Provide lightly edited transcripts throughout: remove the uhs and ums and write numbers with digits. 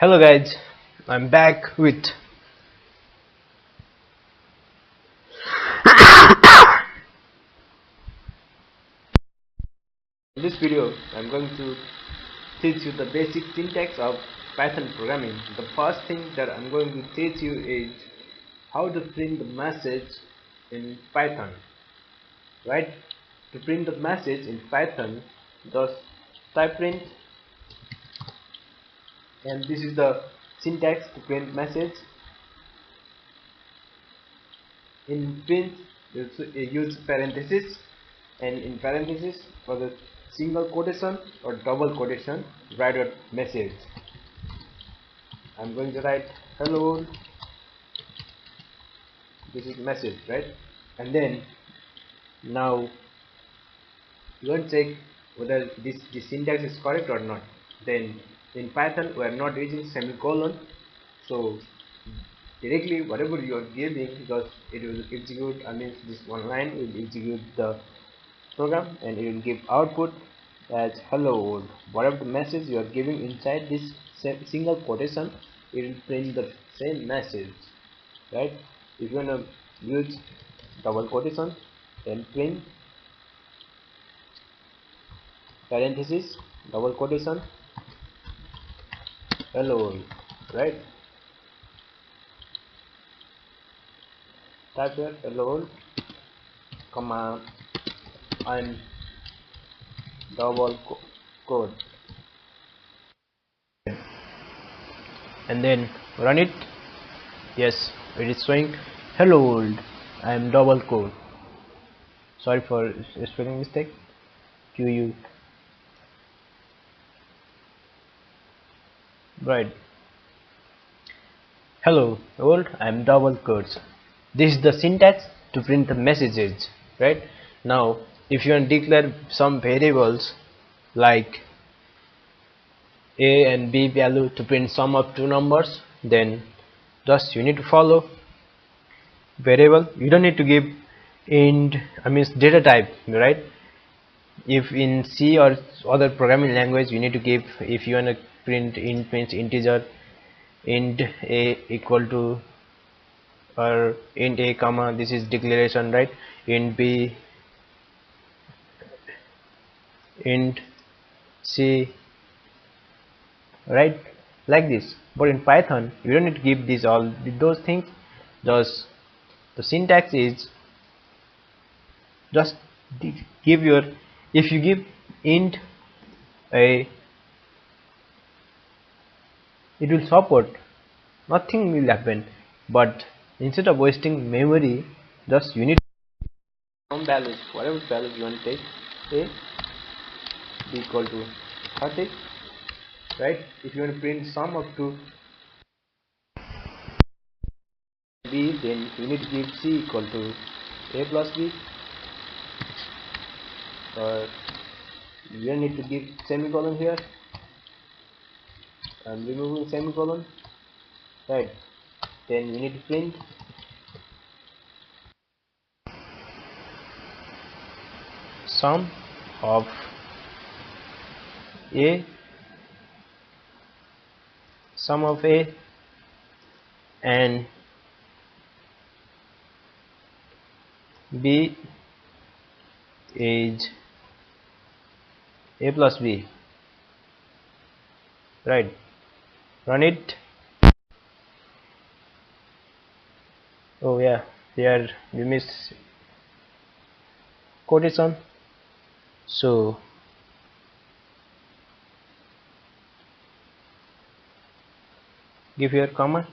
Hello guys, I'm back with in this video. I'm going to teach you the basic syntax of Python programming. The first thing that I'm going to teach you is how to print the message in Python. Right? To print the message in Python, just type print, and this is the syntax to print message. In print, you use parenthesis, and in parenthesis for the single quotation or double quotation write a message. I'm going to write hello, this is message, right? And then now you want to check whether this syntax is correct or not. Then in Python we are not using semicolon, so directly whatever you are giving, because it will execute, this one line will execute the program and it will give output as hello world. Whatever the message you are giving inside this single quotation, it will print the same message, right? If you want to use double quotation, then print parenthesis double quotation hello world, right? Type here hello world comma and double quote, and then run it. Yes, it is showing hello world. I am double quote. Sorry for spelling mistake. QU. Right. Hello world. I am double quotes. This is the syntax to print the messages. Right. Now, if you want to declare some variables like a and b value to print sum of two numbers, then just you need to follow variable. You don't need to give int, data type, right? If in C or other programming language you need to give, if you want to print int means integer, int a equal to, or int a comma, this is declaration, right? Int b, int c, right? Like this. But in Python you don't need to give these all those things. Just the syntax is just give your, if you give int a, it will support, nothing will happen. But instead of wasting memory, just you need some values, whatever values you want to take. A b equal to 30, right? If you want to print sum up to b, then you need to give c equal to a plus b, or you don't need to give semicolon here. I'm removing semicolon, right? Then you need to print sum of a, sum of a and b is a plus b, right? Run it. Oh yeah, there we miss quotation, so give here comma,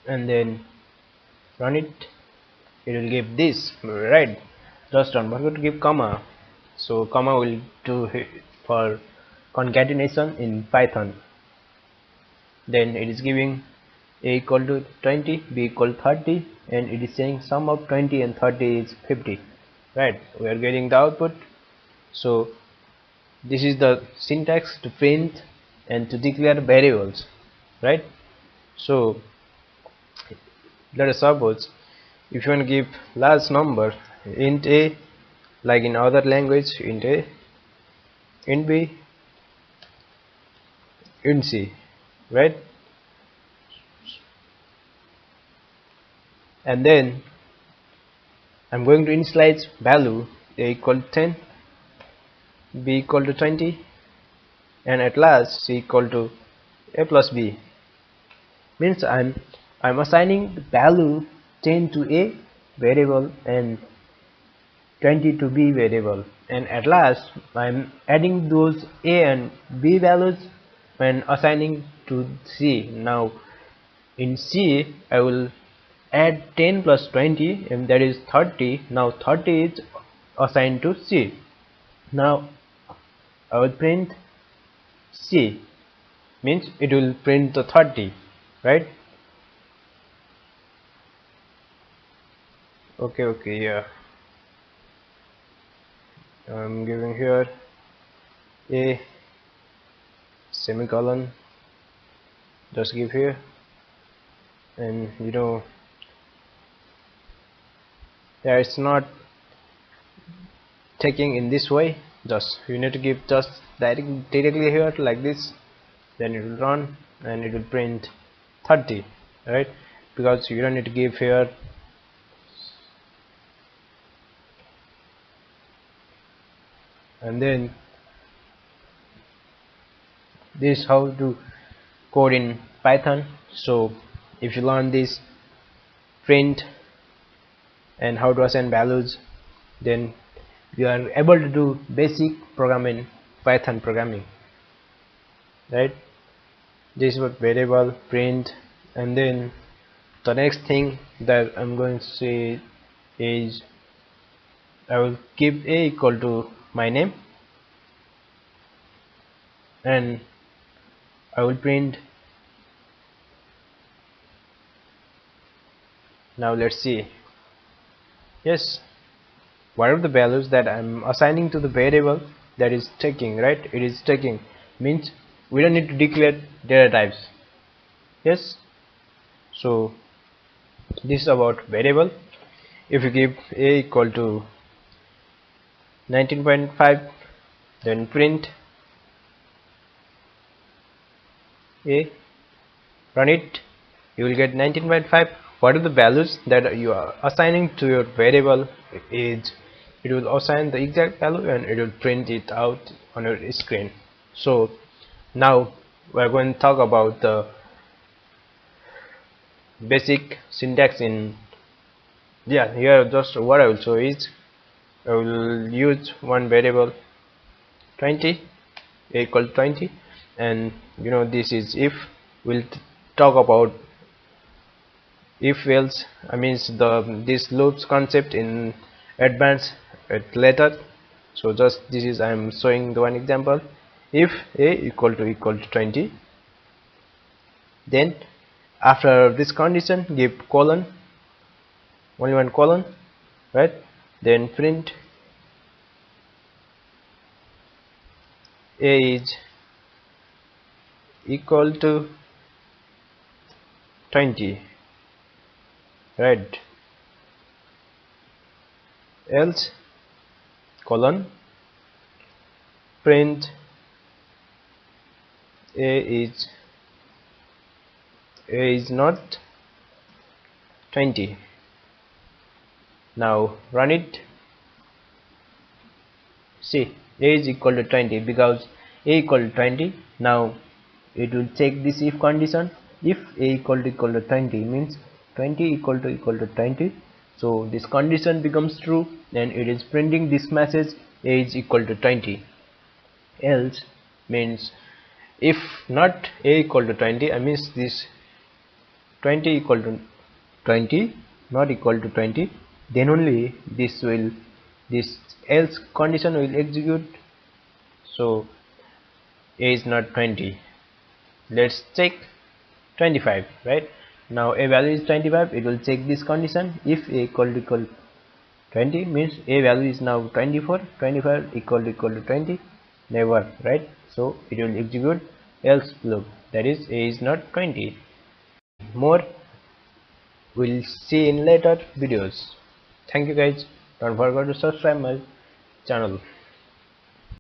and then run it. It will give this, right? Just don't forget to give comma. So comma will do for concatenation in Python. Then it is giving a equal to 20, b equal to 30, and it is saying sum of 20 and 30 is 50, right? We are getting the output. So this is the syntax to print and to declare variables, right? So let us suppose if you want to give large number, int a, like in other language, int a, int b, int c, right? And then I'm going to initialize value a equal to 10, b equal to 20, and at last c equal to a plus b. Means I'm assigning the value 10 to a variable and 20 to b variable, and at last I'm adding those a and b values when assigning to c. Now in c I will add 10 plus 20, and that is 30. Now 30 is assigned to c. Now I will print c, means it will print the 30, right? Okay, yeah, I'm giving here a semicolon, just give here, and yeah, it's not taking in this way. Just you need to give just directly here like this, then it will run and it will print 30, right? Because you don't need to give here. And then this is how to code in Python. So if you learn this print and how to assign values, then you are able to do basic programming, Python programming, right? This is what variable, print, and then the next thing that I'm going to say is I will keep a equal to my name, and I will print. Now let's see. Yes, what are the values that I'm assigning to the variable that is taking, right? It is taking, means we don't need to declare data types. Yes, so this is about variable. If you give a equal to 19.5, then print a, run it, you will get 19.5. What are the values that you are assigning to your variable is, it will assign the exact value and it will print it out on your screen. So now we are going to talk about the basic syntax in, yeah, here just what I will show is I will use one variable 20 equal to 20, and this is if. We'll talk about if else, I means this loops concept in advance at later. So just this is I am showing the one example. If a equal to 20, then after this condition give colon, only one colon, right? Then print a is equal to 20, right? Else colon print a is not 20. Now run it. See, a is equal to 20 because a equal to 20. Now it will check this if condition. If a equal to 20 means 20 equal to 20. So this condition becomes true and it is printing this message, a is equal to 20. Else means if not a equal to 20, I means this 20 equal to 20 not equal to 20, then only this else condition will execute. So a is not 20. Let's check 25, right? Now a value is 25, it will check this condition. If a equal to 20 means a value is now 24, 25 equal to 20, never, right? So it will execute else loop, that is a is not 20. More, We'll see in later videos. Thank you guys. Don't forget to subscribe my channel.